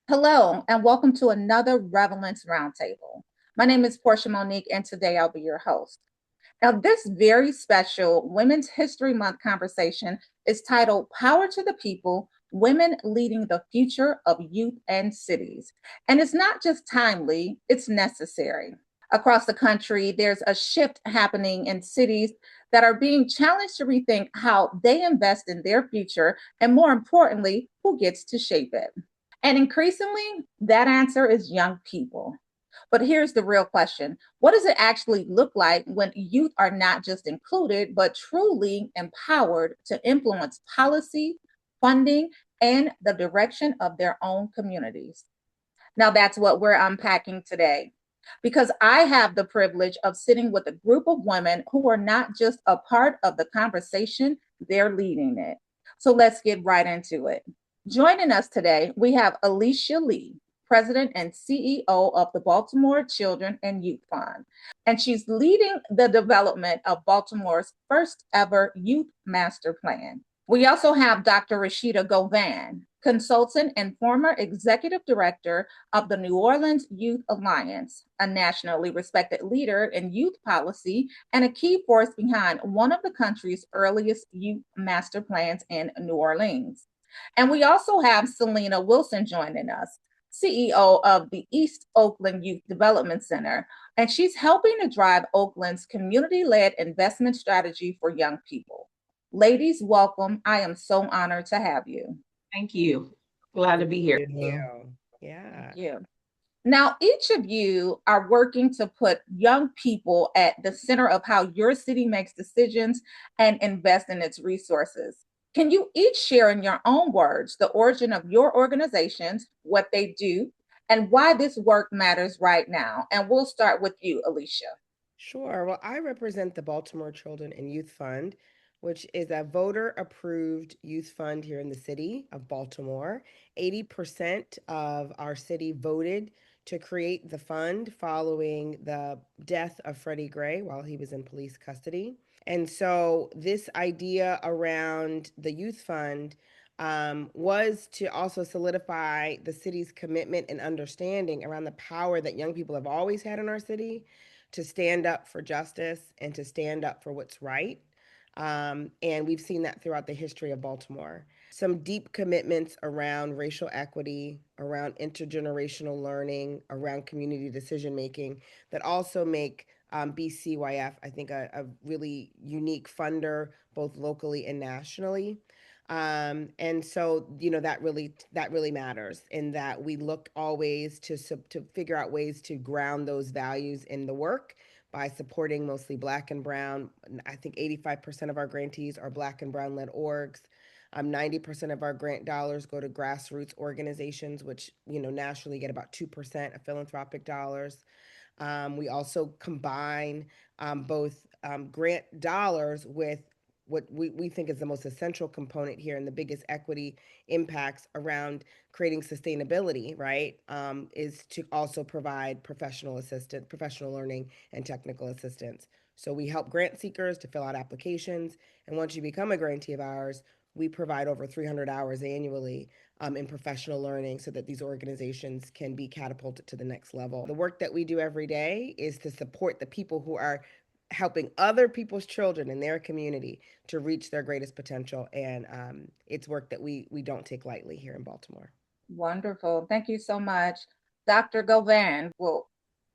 Hello, and welcome to another Relevance Roundtable. My name is Portia Monique, and today I'll be your host. Now, this very special Women's History Month conversation is titled Power to the People: Women Leading the Future of Youth and Cities. And it's not just timely, it's necessary. Across the country, there's a shift happening in cities that are being challenged to rethink how they invest in their future, and more importantly, who gets to shape it. And increasingly, that answer is young people. But here's the real question: what does it actually look like when youth are not just included, but truly empowered to influence policy, funding, and the direction of their own communities? Now, that's what we're unpacking today. Because I have the privilege of sitting with a group of women who are not just a part of the conversation, they're leading it. So let's get right into it. Joining us today, we have Alicia Lee, President and CEO of the Baltimore Children and Youth Fund. And she's leading the development of Baltimore's first ever youth master plan. We also have Dr. Rashida Govan, consultant and former executive director of the New Orleans Youth Alliance, a nationally respected leader in youth policy and a key force behind one of the country's earliest youth master plans in New Orleans. And we also have Selena Wilson joining us, CEO of the East Oakland Youth Development Center, and she's helping to drive Oakland's community led investment strategy for young people. Ladies, welcome. I am so honored to have you. Thank you. Glad to be here. Thank you. Thank Yeah. you. Now, each of you are working to put young people at the center of how your city makes decisions and invest in its resources. Can you each share in your own words the origin of your organizations, what they do, and why this work matters right now? And we'll start with you, Alicia. Sure. Well, I represent the Baltimore Children and Youth Fund, which is a voter approved youth fund here in the city of Baltimore. 80% of our city voted to create the fund following the death of Freddie Gray while he was in police custody. And so, this idea around the youth fund was to also solidify the city's commitment and understanding around the power that young people have always had in our city to stand up for justice and to stand up for what's right. And we've seen that throughout the history of Baltimore. Some deep commitments around racial equity, around intergenerational learning, around community decision making that also make BCYF, I think, a really unique funder, both locally and nationally. And so, that really matters in that we look always to figure out ways to ground those values in the work by supporting mostly Black and Brown. I think 85% of our grantees are Black and Brown led orgs. 90% of our grant dollars go to grassroots organizations, which nationally get about 2% of philanthropic dollars. We also combine both grant dollars with what we think is the most essential component here and the biggest equity impacts around creating sustainability, right? Is to also provide professional learning, and technical assistance. So we help grant seekers to fill out applications. And once you become a grantee of ours, we provide over 300 hours annually in professional learning so that these organizations can be catapulted to the next level. The work that we do every day is to support the people who are helping other people's children in their community to reach their greatest potential. And it's work that we don't take lightly here in Baltimore. Wonderful. Thank you so much. Dr. Govan will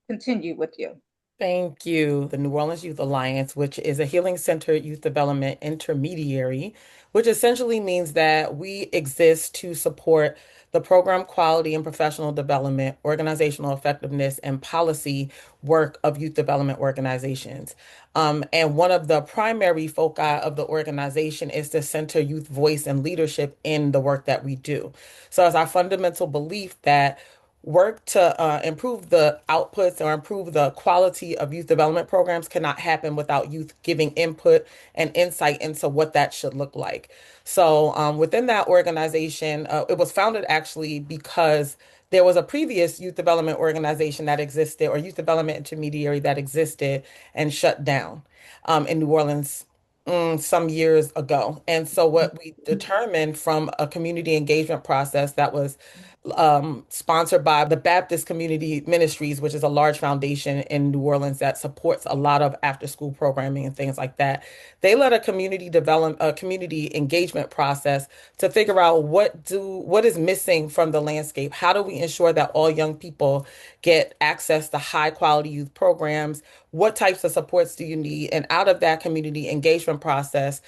continue with you. Thank you. The New Orleans Youth Alliance, which is a Healing Center youth development intermediary, which essentially means that we exist to support the program quality and professional development, organizational effectiveness, and policy work of youth development organizations. And one of the primary foci of the organization is to center youth voice and leadership in the work that we do. So it's our fundamental belief that work to improve the outputs or improve the quality of youth development programs cannot happen without youth giving input and insight into what that should look like. So within that organization, it was founded actually because there was a previous youth development organization that existed, or youth development intermediary that existed and shut down in New Orleans some years ago. And so what we determined from a community engagement process that was sponsored by the Baptist Community Ministries, which is a large foundation in New Orleans that supports a lot of after school programming and things like that. They led a community engagement process to figure out what is missing from the landscape. How do we ensure that all young people get access to high quality youth programs? What types of supports do you need? And out of that community engagement process,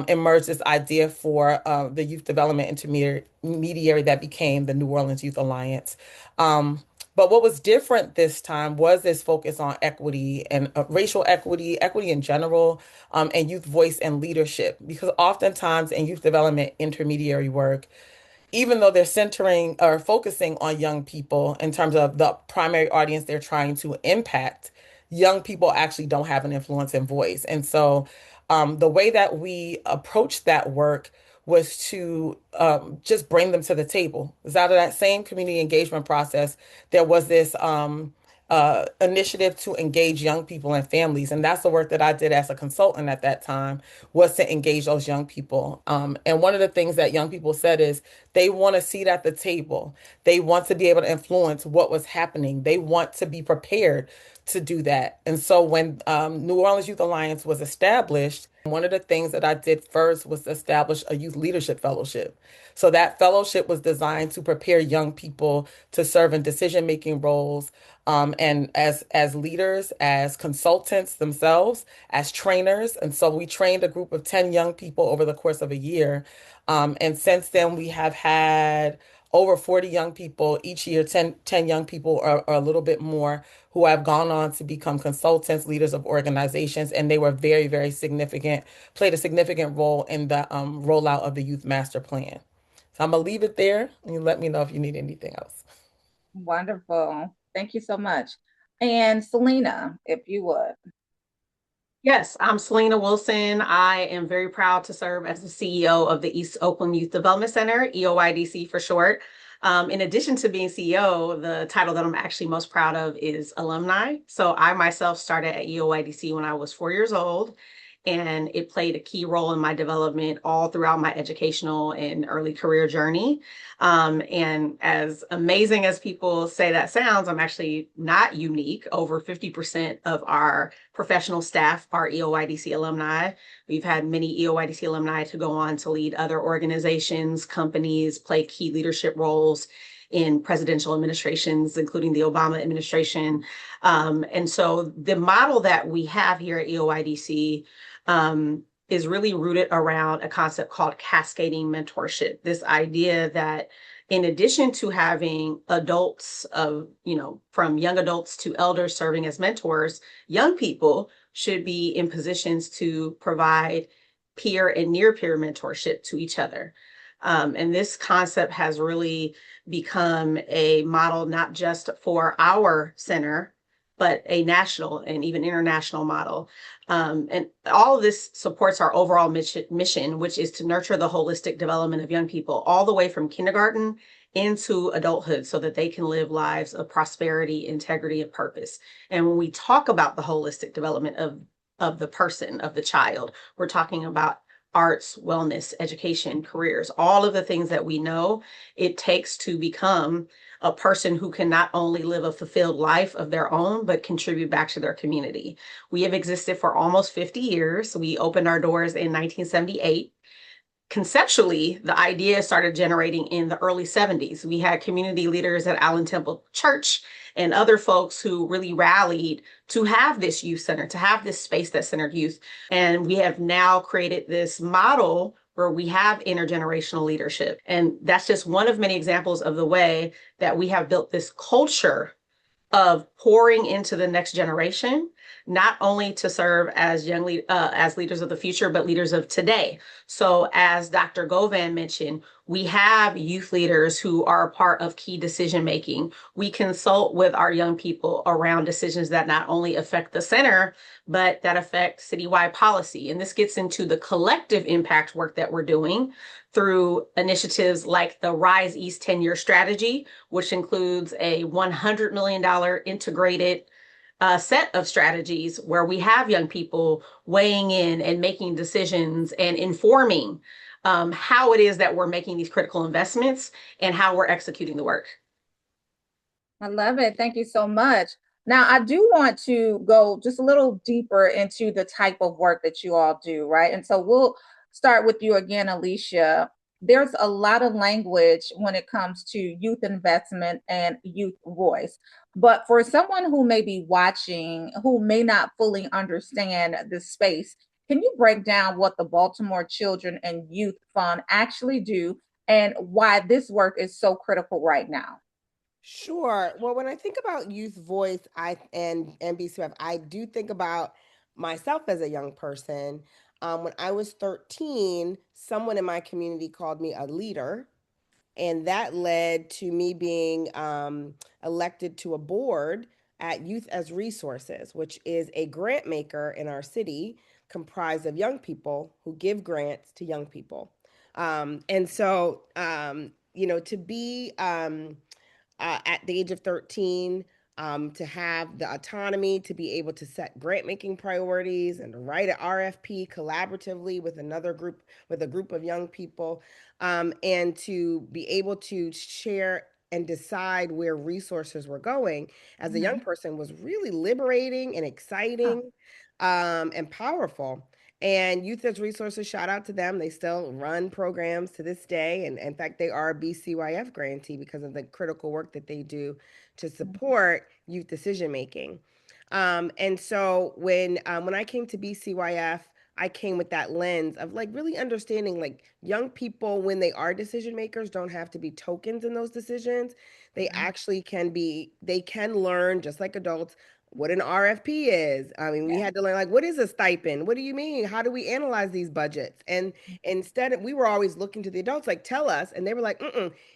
emerged this idea for the youth development intermediary that became the New Orleans Youth Alliance. But what was different this time was this focus on equity and racial equity, equity in general, and youth voice and leadership. Because oftentimes in youth development intermediary work, even though they're centering or focusing on young people in terms of the primary audience they're trying to impact, young people actually don't have an influence and voice. And so the way that we approached that work was to just bring them to the table. Because out of that same community engagement process, there was this initiative to engage young people and families. And that's the work that I did as a consultant at that time, was to engage those young people. And one of the things that young people said is they want a seat at the table. They want to be able to influence what was happening. They want to be prepared to do that. And so when New Orleans Youth Alliance was established, one of the things that I did first was to establish a youth leadership fellowship. So that fellowship was designed to prepare young people to serve in decision-making roles, and as leaders, as consultants themselves, as trainers. And so we trained a group of 10 young people over the course of a year. And since then, we have had over 40 young people each year, 10 young people or a little bit more, who have gone on to become consultants, leaders of organizations, and they were very, very significant, played a significant role in the rollout of the Youth Master Plan. So I'm gonna leave it there, and you let me know if you need anything else. Wonderful. Thank you so much. And Selena, if you would. Yes, I'm Selena Wilson. I am very proud to serve as the CEO of the East Oakland Youth Development Center, EOYDC for short. In addition to being CEO, the title that I'm actually most proud of is alumni. So I myself started at EOYDC when I was 4 years old, and it played a key role in my development all throughout my educational and early career journey. And as amazing as people say that sounds, I'm actually not unique. Over 50% of our professional staff are EOYDC alumni. We've had many EOYDC alumni to go on to lead other organizations, companies, play key leadership roles in presidential administrations, including the Obama administration. And so the model that we have here at EOYDC is really rooted around a concept called cascading mentorship. This idea that in addition to having adults from young adults to elders serving as mentors, young people should be in positions to provide peer and near peer mentorship to each other. And this concept has really become a model, not just for our center, but a national and even international model. And all of this supports our overall mission, which is to nurture the holistic development of young people all the way from kindergarten into adulthood so that they can live lives of prosperity, integrity, and purpose. And when we talk about the holistic development of the person, of the child, we're talking about arts, wellness, education, careers, all of the things that we know it takes to become a person who can not only live a fulfilled life of their own, but contribute back to their community. We have existed for almost 50 years. We opened our doors in 1978. Conceptually, the idea started generating in the early 70s. We had community leaders at Allen Temple Church and other folks who really rallied to have this youth center, to have this space that centered youth. And we have now created this model where we have intergenerational leadership. And that's just one of many examples of the way that we have built this culture of pouring into the next generation, not only to serve as as leaders of the future, but leaders of today. So as Dr. Govan mentioned, we have youth leaders who are a part of key decision making. We consult with our young people around decisions that not only affect the center, but that affect citywide policy. And this gets into the collective impact work that we're doing through initiatives like the Rise East 10-year strategy, which includes a $100 million integrated set of strategies where we have young people weighing in and making decisions and informing how it is that we're making these critical investments and how we're executing the work. I love it. Thank you so much. Now, I do want to go just a little deeper into the type of work that you all do, right? And so we'll start with you again, Alicia. There's a lot of language when it comes to youth investment and youth voice. But for someone who may be watching, who may not fully understand this space, can you break down what the Baltimore Children and Youth Fund actually do and why this work is so critical right now? Sure. Well, when I think about youth voice, and BCF, I do think about myself as a young person. When I was 13, someone in my community called me a leader, and that led to me being elected to a board at Youth as Resources, which is a grant maker in our city comprised of young people who give grants to young people. And so, to be at the age of 13, to have the autonomy to be able to set grant making priorities and to write an RFP collaboratively with another group, with a group of young people, and to be able to share and decide where resources were going as a young Mhm. person was really liberating and Oh, exciting, and powerful. And Youth as Resources, shout out to them. They still run programs to this day. And in fact, they are a BCYF grantee because of the critical work that they do to mhm. support youth decision making. And so when I came to BCYF, I came with that lens of like really understanding like young people, when they are decision makers, don't have to be tokens in those decisions. They Mhm. actually can be, they can learn just like adults what an RFP is. I mean, we Yeah. had to learn like what is a stipend? What do you mean? How do we analyze these budgets? And instead we were always looking to the adults like tell us, and they were like,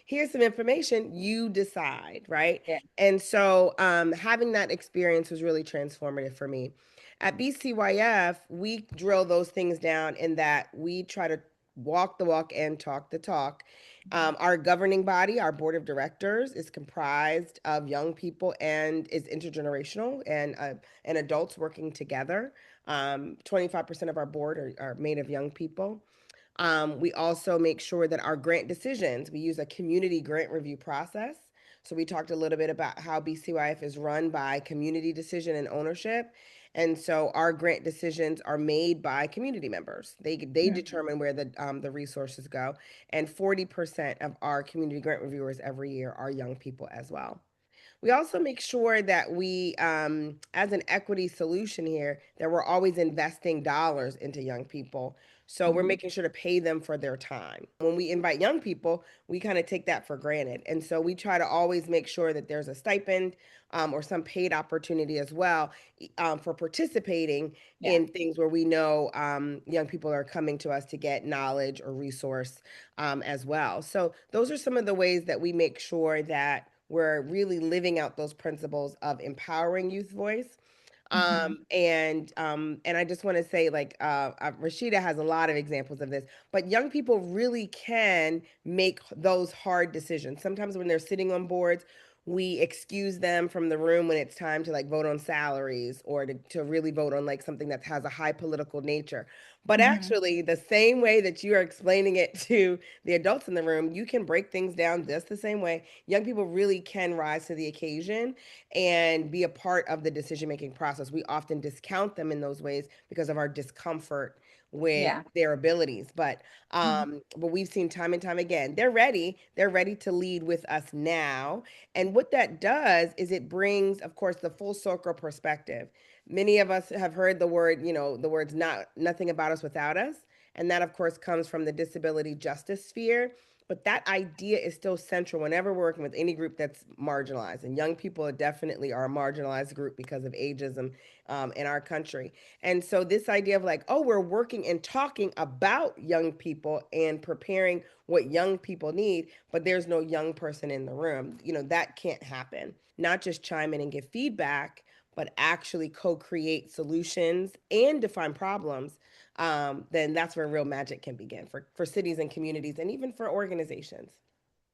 here's some information, you decide, right? Yeah. And so having that experience was really transformative for me. At BCYF, we drill those things down in that we try to walk the walk and talk the talk. Our governing body, our board of directors, is comprised of young people and is intergenerational and adults working together. 25% of our board are made of young people. We also make sure that our grant decisions, we use a community grant review process. So we talked a little bit about how BCYF is run by community decision and ownership. And so our grant decisions are made by community members. They Mhm. determine where the resources go. And 40% of our community grant reviewers every year are young people as well. We also make sure that we, as an equity solution here, that we're always investing dollars into young people. So we're Mhm. making sure to pay them for their time. When we invite young people, we kind of take that for granted. And so we try to always make sure that there's a stipend, or some paid opportunity as well, for participating Yeah. in things where we know young people are coming to us to get knowledge or resource, as well. So those are some of the ways that we make sure that we're really living out those principles of empowering youth voice. Mhm. And I just want to say, like, Rashida has a lot of examples of this, but young people really can make those hard decisions. Sometimes when they're sitting on boards, we excuse them from the room when it's time to like vote on salaries or to really vote on like something that has a high political nature. But Mhm. actually, the same way that you are explaining it to the adults in the room, you can break things down just the same way. Young people really can rise to the occasion and be a part of the decision making process. We often discount them in those ways because of our discomfort with Yeah. their abilities. Mhm. But we've seen time and time again, they're ready. They're ready to lead with us now. And what that does is it brings, of course, the full circle perspective. Many of us have heard the word, the words not nothing about us without us. And that, of course, comes from the disability justice sphere. But that idea is still central whenever we're working with any group that's marginalized. And young people definitely are a marginalized group because of ageism, in our country. And so, this idea of like, oh, we're working and talking about young people and preparing what young people need, but there's no young person in the room, that can't happen. Not just chime in and give feedback, but actually co create solutions and define problems, then that's where real magic can begin for cities and communities and even for organizations.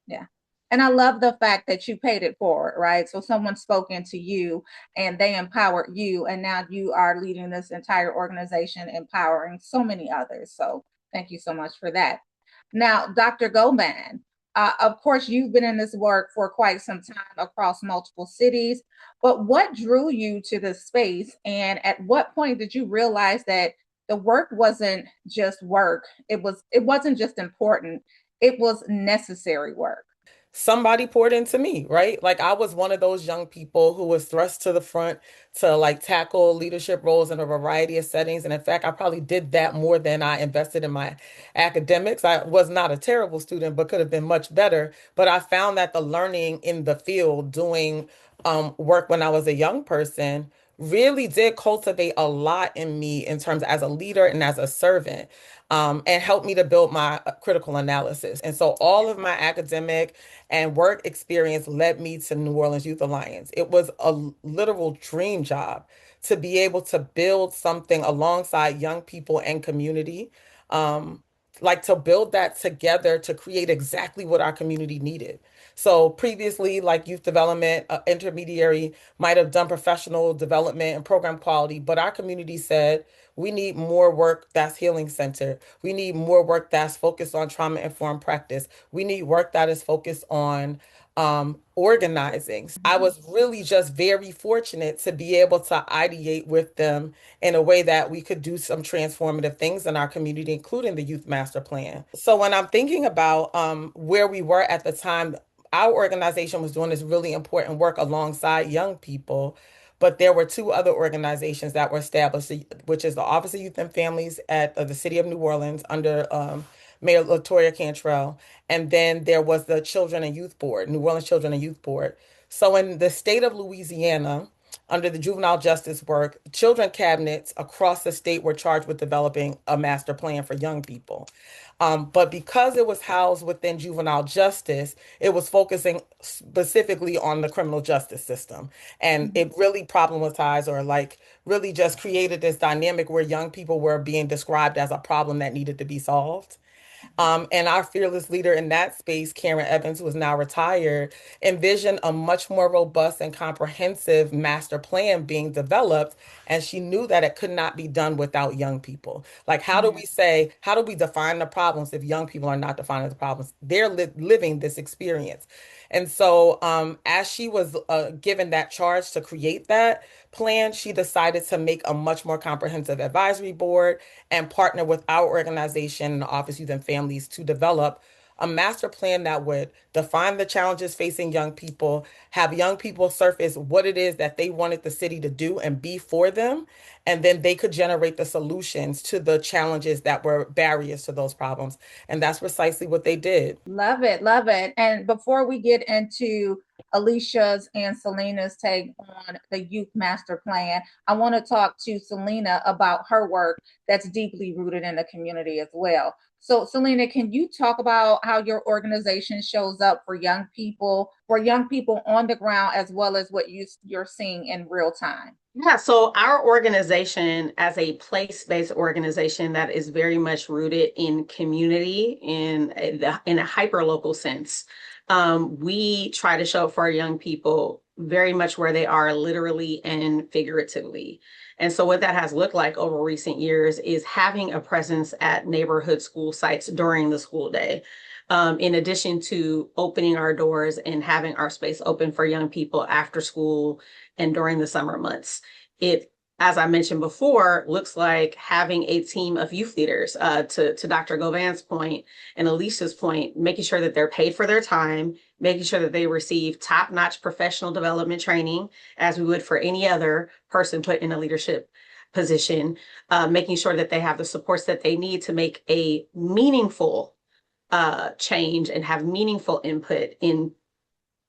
Yeah. And I love the fact that you paid it forward, right? So someone spoke into you and they empowered you, and now you are leading this entire organization, empowering so many others. So thank you so much for that. Now, Dr. Govan, of course, you've been in this work for quite some time across multiple cities, but what drew you to this space? And at what point did you realize that the work wasn't just work? It wasn't just important, it was necessary work. Somebody poured into me, right? Like I was one of those young people who was thrust to the front to like tackle leadership roles in a variety of settings. And in fact, I probably did that more than I invested in my academics. I was not a terrible student, but could have been much better. But I found that the learning in the field, doing work when I was a young person, really did cultivate a lot in me in terms as a leader and as a servant. And helped me to build my critical analysis. And so all of my academic and work experience led me to New Orleans Youth Alliance. It was a literal dream job to be able to build something alongside young people and community, um, like to build that together to create exactly what our community needed. So previously, like youth development, intermediary might have done professional development and program quality, but our community said, we need more work that's healing centered. We need more work that's focused on trauma informed practice. We need work that is focused on organizing. I was really just very fortunate to be able to ideate with them in a way that we could do some transformative things in our community, including the Youth Master Plan. So when I'm thinking about where we were at the time, our organization was doing this really important work alongside young people. But there were two other organizations that were established, which is the Office of Youth and Families at the City of New Orleans under Mayor Latoya Cantrell. And then there was the Children and Youth Board, New Orleans Children and Youth Board. So in the state of Louisiana, under the juvenile justice work, children cabinets across the state were charged with developing a master plan for young people. But because it was housed within juvenile justice, it was focusing specifically on the criminal justice system. And it really problematized or like really just created this dynamic where young people were being described as a problem that needed to be solved. And our fearless leader in that space, Karen Evans, who is now retired, envisioned a much more robust and comprehensive master plan being developed. And she knew that it could not be done without young people. Like, how do we define the problems if young people are not defining the problems? They're living this experience. And so, as she was given that charge to create that plan, she decided to make a much more comprehensive advisory board and partner with our organization, the Office Youth and Families, to develop a master plan that would define the challenges facing young people, have young people surface what it is that they wanted the city to do and be for them, and then they could generate the solutions to the challenges that were barriers to those problems. And that's precisely what they did. Love it, love it. And before we get into Alicia's and Selena's take on the Youth Master Plan, I want to talk to Selena about her work that's deeply rooted in the community as well. So, Selena, can you talk about how your organization shows up for young people on the ground, as well as what you're seeing in real time? Yeah, so our organization, as a place-based organization that is very much rooted in community in a hyper-local sense, we try to show up for our young people very much where they are, literally and figuratively. And so what that has looked like over recent years is having a presence at neighborhood school sites during the school day. In addition to opening our doors and having our space open for young people after school and during the summer months. It, as I mentioned before, looks like having a team of youth leaders, to Dr. Govan's point and Alicia's point, making sure that they're paid for their time, making sure that they receive top-notch professional development training, as we would for any other person put in a leadership position, making sure that they have the supports that they need to make a meaningful change and have meaningful input in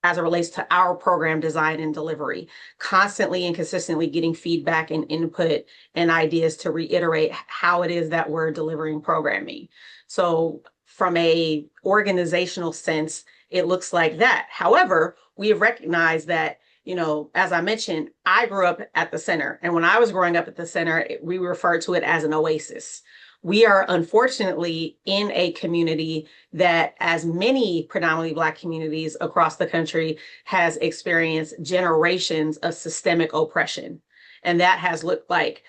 as it relates to our program design and delivery, constantly and consistently getting feedback and input and ideas to reiterate how it is that we're delivering programming. So from a organizational sense, it looks like that. However, we have recognized that, you know, as I mentioned, I grew up at the center. And when I was growing up at the center, we referred to it as an oasis. We are unfortunately in a community that, as many predominantly Black communities across the country, has experienced generations of systemic oppression. And that has looked like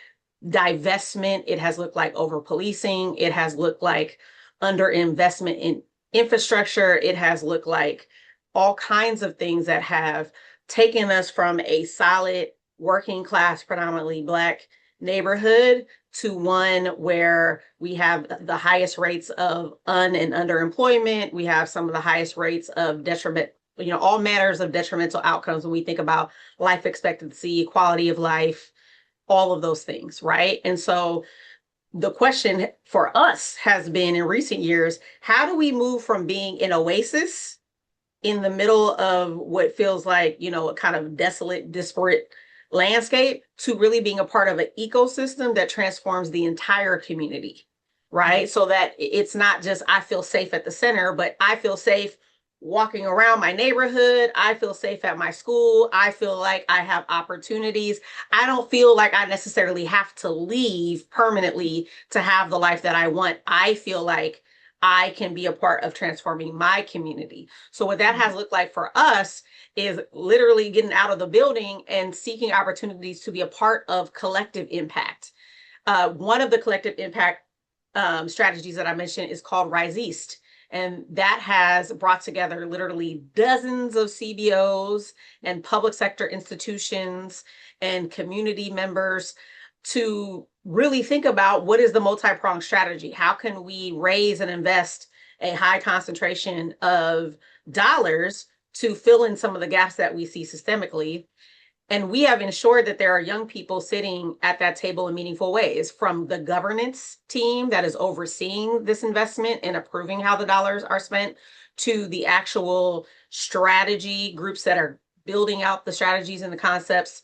divestment. It has looked like over policing. It has looked like underinvestment in infrastructure. It has looked like all kinds of things that have taken us from a solid working class, predominantly Black neighborhood to one where we have the highest rates of and underemployment. We have some of the highest rates of detriment, all manners of detrimental outcomes when we think about life expectancy, quality of life, all of those things, right? And so the question for us has been in recent years, how do we move from being an oasis in the middle of what feels like, a kind of desolate, disparate landscape to really being a part of an ecosystem that transforms the entire community, right? So that it's not just I feel safe at the center, but I feel safe walking around my neighborhood. I feel safe at my school. I feel like I have opportunities. I don't feel like I necessarily have to leave permanently to have the life that I want. I feel like I can be a part of transforming my community. So what that has looked like for us is literally getting out of the building and seeking opportunities to be a part of collective impact. One of the collective impact strategies that I mentioned is called Rise East. And that has brought together literally dozens of CBOs and public sector institutions and community members to really think about what is the multi-pronged strategy. How can we raise and invest a high concentration of dollars to fill in some of the gaps that we see systemically? And we have ensured that there are young people sitting at that table in meaningful ways, from the governance team that is overseeing this investment and approving how the dollars are spent, to the actual strategy groups that are building out the strategies and the concepts.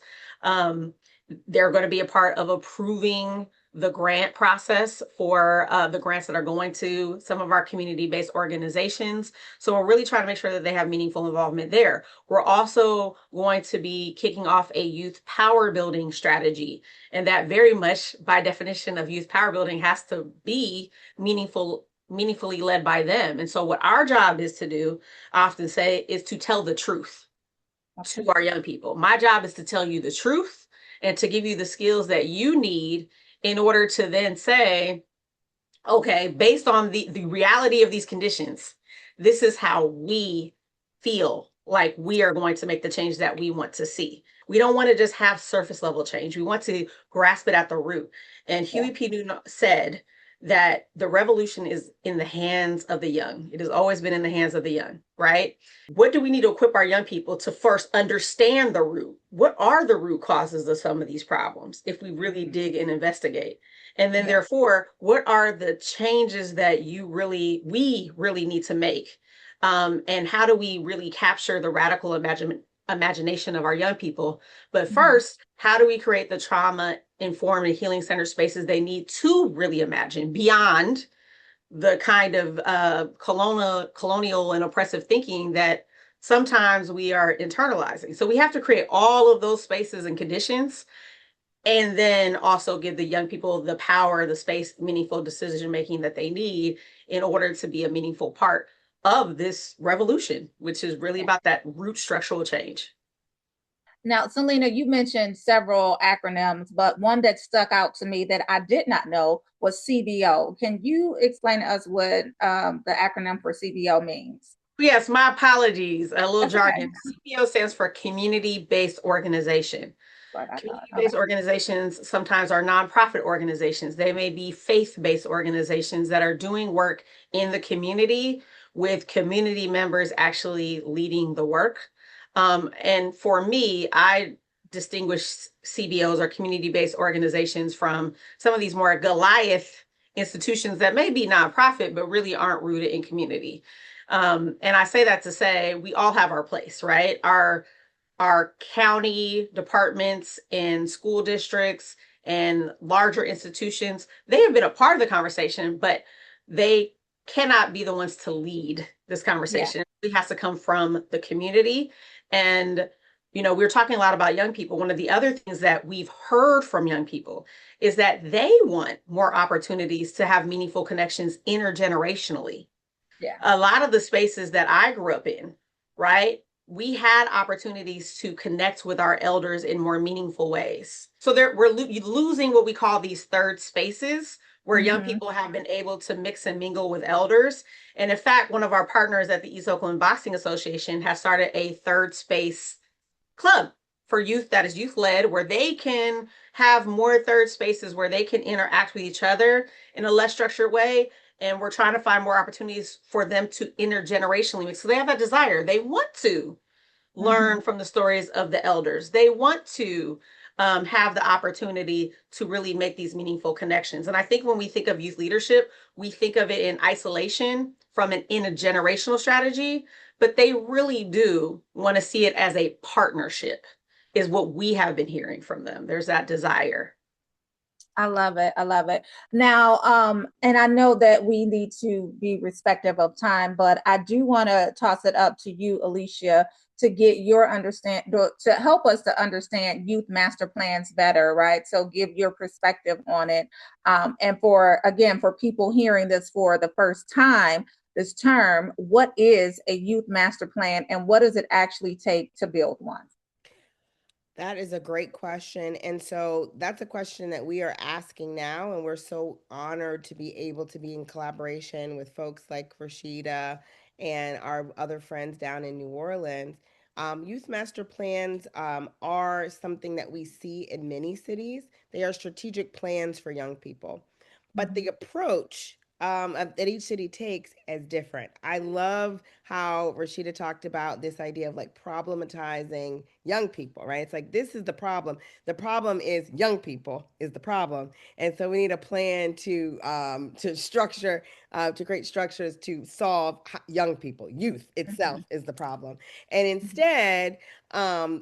They're going to be a part of approving the grant process for the grants that are going to some of our community-based organizations. So we're really trying to make sure that they have meaningful involvement there. We're also going to be kicking off a youth power building strategy. And that very much, by definition of youth power building, has to be meaningfully led by them. And so what our job is to do, I often say, is to tell the truth to our young people. My job is to tell you the truth and to give you the skills that you need in order to then say, okay, based on the reality of these conditions, this is how we feel like we are going to make the change that we want to see. We don't want to just have surface level change. We want to grasp it at the root. And Huey P. Newton said that the revolution is in the hands of the young. It has always been in the hands of the young, right? What do we need to equip our young people to first understand the root? What are the root causes of some of these problems if we really dig and investigate? And then therefore, what are the changes that we really need to make? And how do we really capture the radical imagination of our young people? But first, how do we create the trauma-informed and healing center spaces they need to really imagine beyond the kind of colonial and oppressive thinking that sometimes we are internalizing? So we have to create all of those spaces and conditions, and then also give the young people the power, the space, meaningful decision-making that they need in order to be a meaningful part of this revolution, which is really about that root structural change. Now, Selena, you mentioned several acronyms, but one that stuck out to me that I did not know was CBO. Can you explain to us what the acronym for CBO means? Yes, my apologies. A little jargon. CBO stands for community-based organization. Community-based organizations sometimes are nonprofit organizations. They may be faith-based organizations that are doing work in the community with community members actually leading the work. And for me, I distinguish CBOs or community-based organizations from some of these more Goliath institutions that may be nonprofit, but really aren't rooted in community. And I say that to say we all have our place, right? Our county departments and school districts and larger institutions, they have been a part of the conversation, but they cannot be the ones to lead this conversation. It has to come from the community. And, we're talking a lot about young people. One of the other things that we've heard from young people is that they want more opportunities to have meaningful connections intergenerationally. Yeah. A lot of the spaces that I grew up in, right? We had opportunities to connect with our elders in more meaningful ways. So we're losing what we call these third spaces where young Mhm. people have been able to mix and mingle with elders. And in fact, one of our partners at the East Oakland Boxing Association has started a third space club for youth that is youth led, where they can have more third spaces where they can interact with each other in a less structured way. And we're trying to find more opportunities for them to intergenerationally mix. So they have that desire. They want to learn Mhm. from the stories of the elders. They want to have the opportunity to really make these meaningful connections. And I think when we think of youth leadership, we think of it in isolation from an intergenerational strategy, but they really do want to see it as a partnership, is what we have been hearing from them. There's that desire. I love it. I love it. Now, and I know that we need to be respectful of time, but I do want to toss it up to you, Alicia, to get your to help us to understand youth master plans better, right? So give your perspective on it. And for people hearing this for the first time, this term, what is a youth master plan and what does it actually take to build one? That is a great question. And so that's a question that we are asking now. And we're so honored to be able to be in collaboration with folks like Rashida and our other friends down in New Orleans. Youth master plans are something that we see in many cities. They are strategic plans for young people. But the approach that each city takes is different. I love how Rashida talked about this idea of like problematizing young people, right? It's like this is the problem. The problem is young people is the problem, and so we need a plan to structure to create structures to solve young people. Youth itself Mhm. is the problem, and instead,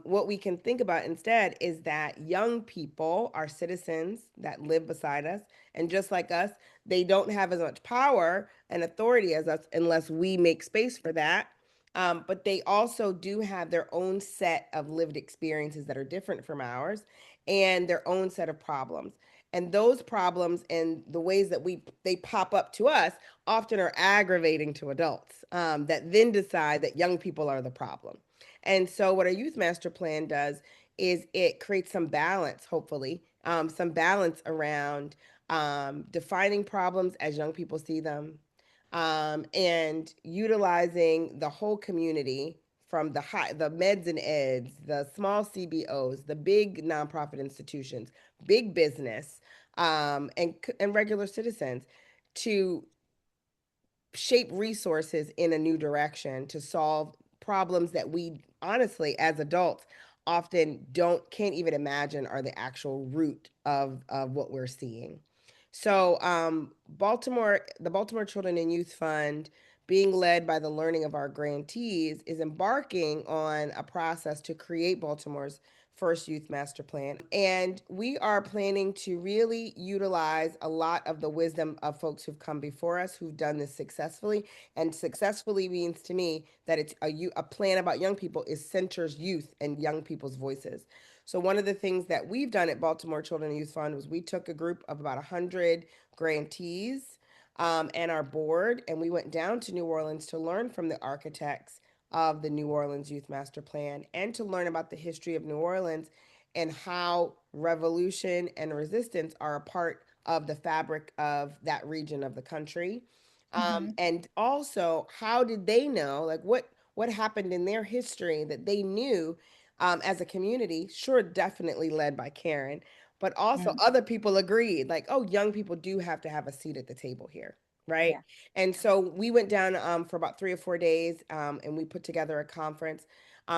what we can think about instead is that young people are citizens that live beside us, and just like us, they don't have as much power and authority as us unless we make space for that. But they also do have their own set of lived experiences that are different from ours and their own set of problems. And those problems and the ways that they pop up to us often are aggravating to adults that then decide that young people are the problem. And so, what our youth master plan does is it creates some balance, hopefully, some balance around defining problems as young people see them, and utilizing the whole community from the meds and eds, the small CBOs, the big nonprofit institutions, big business, and regular citizens to shape resources in a new direction to solve problems that we honestly as adults often can't even imagine are the actual root of what we're seeing. So the Baltimore Children and Youth Fund, being led by the learning of our grantees, is embarking on a process to create Baltimore's first youth master plan. And we are planning to really utilize a lot of the wisdom of folks who've come before us who've done this successfully. And successfully means to me that it's a plan about young people is centers youth and young people's voices. So one of the things that we've done at Baltimore Children and Youth Fund was we took a group of about 100 grantees and our board, and we went down to New Orleans to learn from the architects of the New Orleans Youth Master Plan and to learn about the history of New Orleans and how revolution and resistance are a part of the fabric of that region of the country. Mhm. And also, how did they know, like what happened in their history that they knew as a community? Sure, definitely led by Karen, but also Mhm. other people agreed, like, oh, young people do have to have a seat at the table here, right? Yeah. And so we went down for about 3 or 4 days, and we put together a conference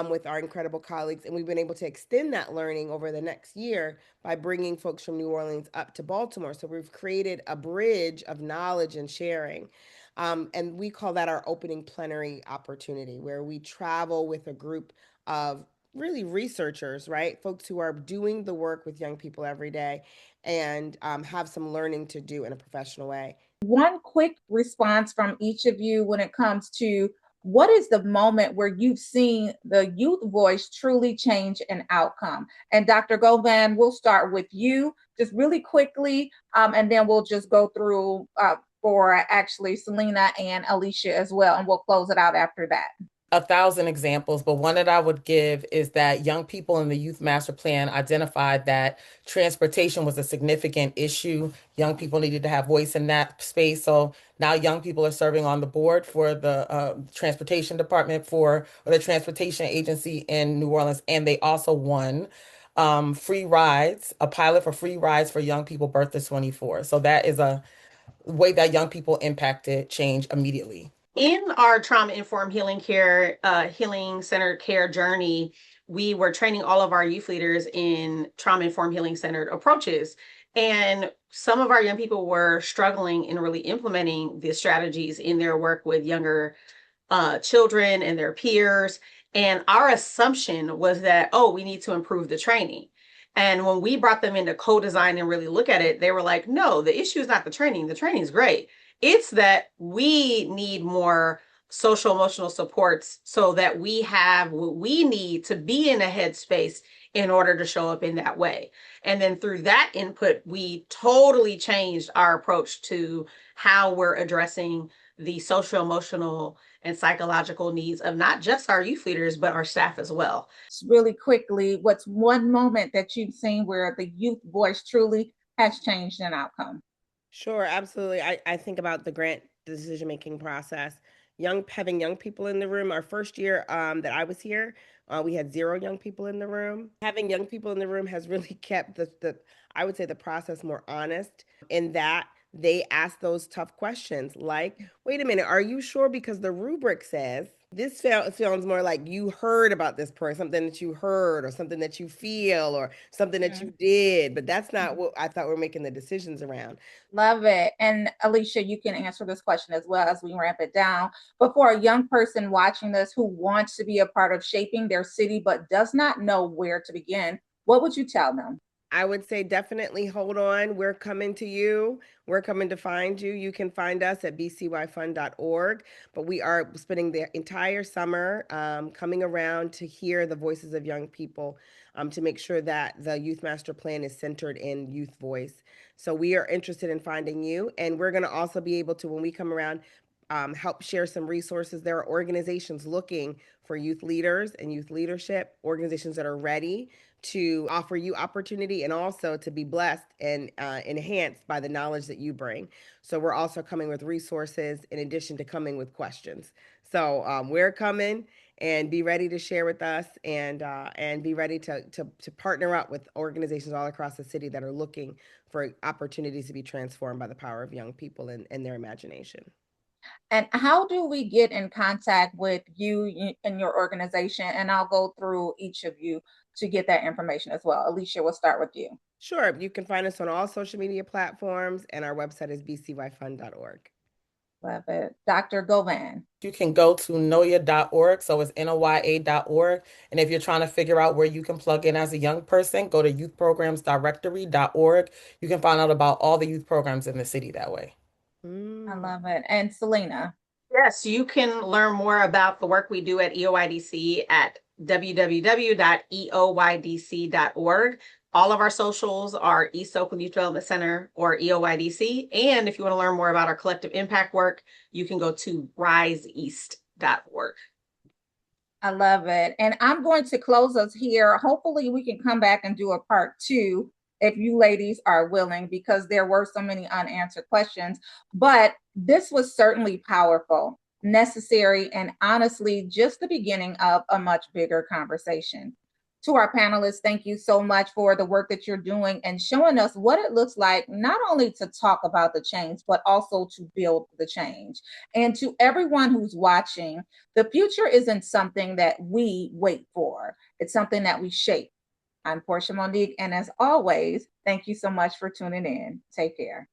with our incredible colleagues, and we've been able to extend that learning over the next year by bringing folks from New Orleans up to Baltimore. So we've created a bridge of knowledge and sharing. And we call that our opening plenary opportunity, where we travel with a group of really researchers, right? Folks who are doing the work with young people every day and have some learning to do in a professional way. One quick response from each of you when it comes to what is the moment where you've seen the youth voice truly change an outcome? And Dr. Govan, we'll start with you just really quickly, and then we'll just go through for actually Selena and Alicia as well, and we'll close it out after that. 1,000 examples, but one that I would give is that young people in the Youth Master Plan identified that transportation was a significant issue. Young people needed to have voice in that space. So now young people are serving on the board for the transportation department or the transportation agency in New Orleans, and they also won free rides, a pilot for free rides for young people birth to 24. So that is a way that young people impacted change immediately. In our trauma-informed healing centered care journey, we were training all of our youth leaders in trauma-informed healing centered approaches. And some of our young people were struggling in really implementing the strategies in their work with younger children and their peers. And our assumption was that, oh, we need to improve the training. And when we brought them into co-design and really look at it, they were like, no, the issue is not the training. The training is great. It's that we need more social emotional supports so that we have what we need to be in a headspace in order to show up in that way. And then through that input, we totally changed our approach to how we're addressing the social emotional and psychological needs of not just our youth leaders, but our staff as well. Really quickly, what's one moment that you've seen where the youth voice truly has changed an outcome? Sure, absolutely. I think about the grant decision-making process. Having young people in the room. Our first year that I was here, we had 0 young people in the room. Having young people in the room has really kept I would say the process more honest in that they ask those tough questions like, wait a minute, are you sure? Because the rubric says this sounds more like you heard about this person, something that you heard or something that you feel or something that you did, but that's not what I thought we're making the decisions around. Love it. And Alicia, you can answer this question as well as we ramp it down. But for a young person watching this who wants to be a part of shaping their city but does not know where to begin, what would you tell them? I would say definitely hold on. We're coming to you. We're coming to find you. You can find us at bcyfund.org. But we are spending the entire summer coming around to hear the voices of young people to make sure that the Youth Master Plan is centered in youth voice. So we are interested in finding you. And we're going to also be able to, when we come around, help share some resources. There are organizations looking for youth leaders and youth leadership, organizations that are ready to offer you opportunity and also to be blessed and enhanced by the knowledge that you bring. So we're also coming with resources in addition to coming with questions. So we're coming, and be ready to share with us and be ready to partner up with organizations all across the city that are looking for opportunities to be transformed by the power of young people and their imagination. And how do we get in contact with you and your organization? And I'll go through each of you to get that information as well. Alicia, we'll start with you. Sure. You can find us on all social media platforms, and our website is bcyfund.org. Love it. Dr. Govan. You can go to noya.org, so it's noya.org. And if you're trying to figure out where you can plug in as a young person, go to youthprogramsdirectory.org. You can find out about all the youth programs in the city that way. I love it. And Selena. Yes, you can learn more about the work we do at EOYDC at www.eoydc.org. All of our socials are East Oakland Youth Development Center or EOYDC. And if you want to learn more about our collective impact work, you can go to riseeast.org. I love it. And I'm going to close us here. Hopefully we can come back and do a part 2 if you ladies are willing, because there were so many unanswered questions. But this was certainly powerful, necessary, and honestly, just the beginning of a much bigger conversation. To our panelists, thank you so much for the work that you're doing and showing us what it looks like, not only to talk about the change, but also to build the change. And to everyone who's watching, the future isn't something that we wait for. It's something that we shape. I'm Portia Monique, and as always, thank you so much for tuning in. Take care.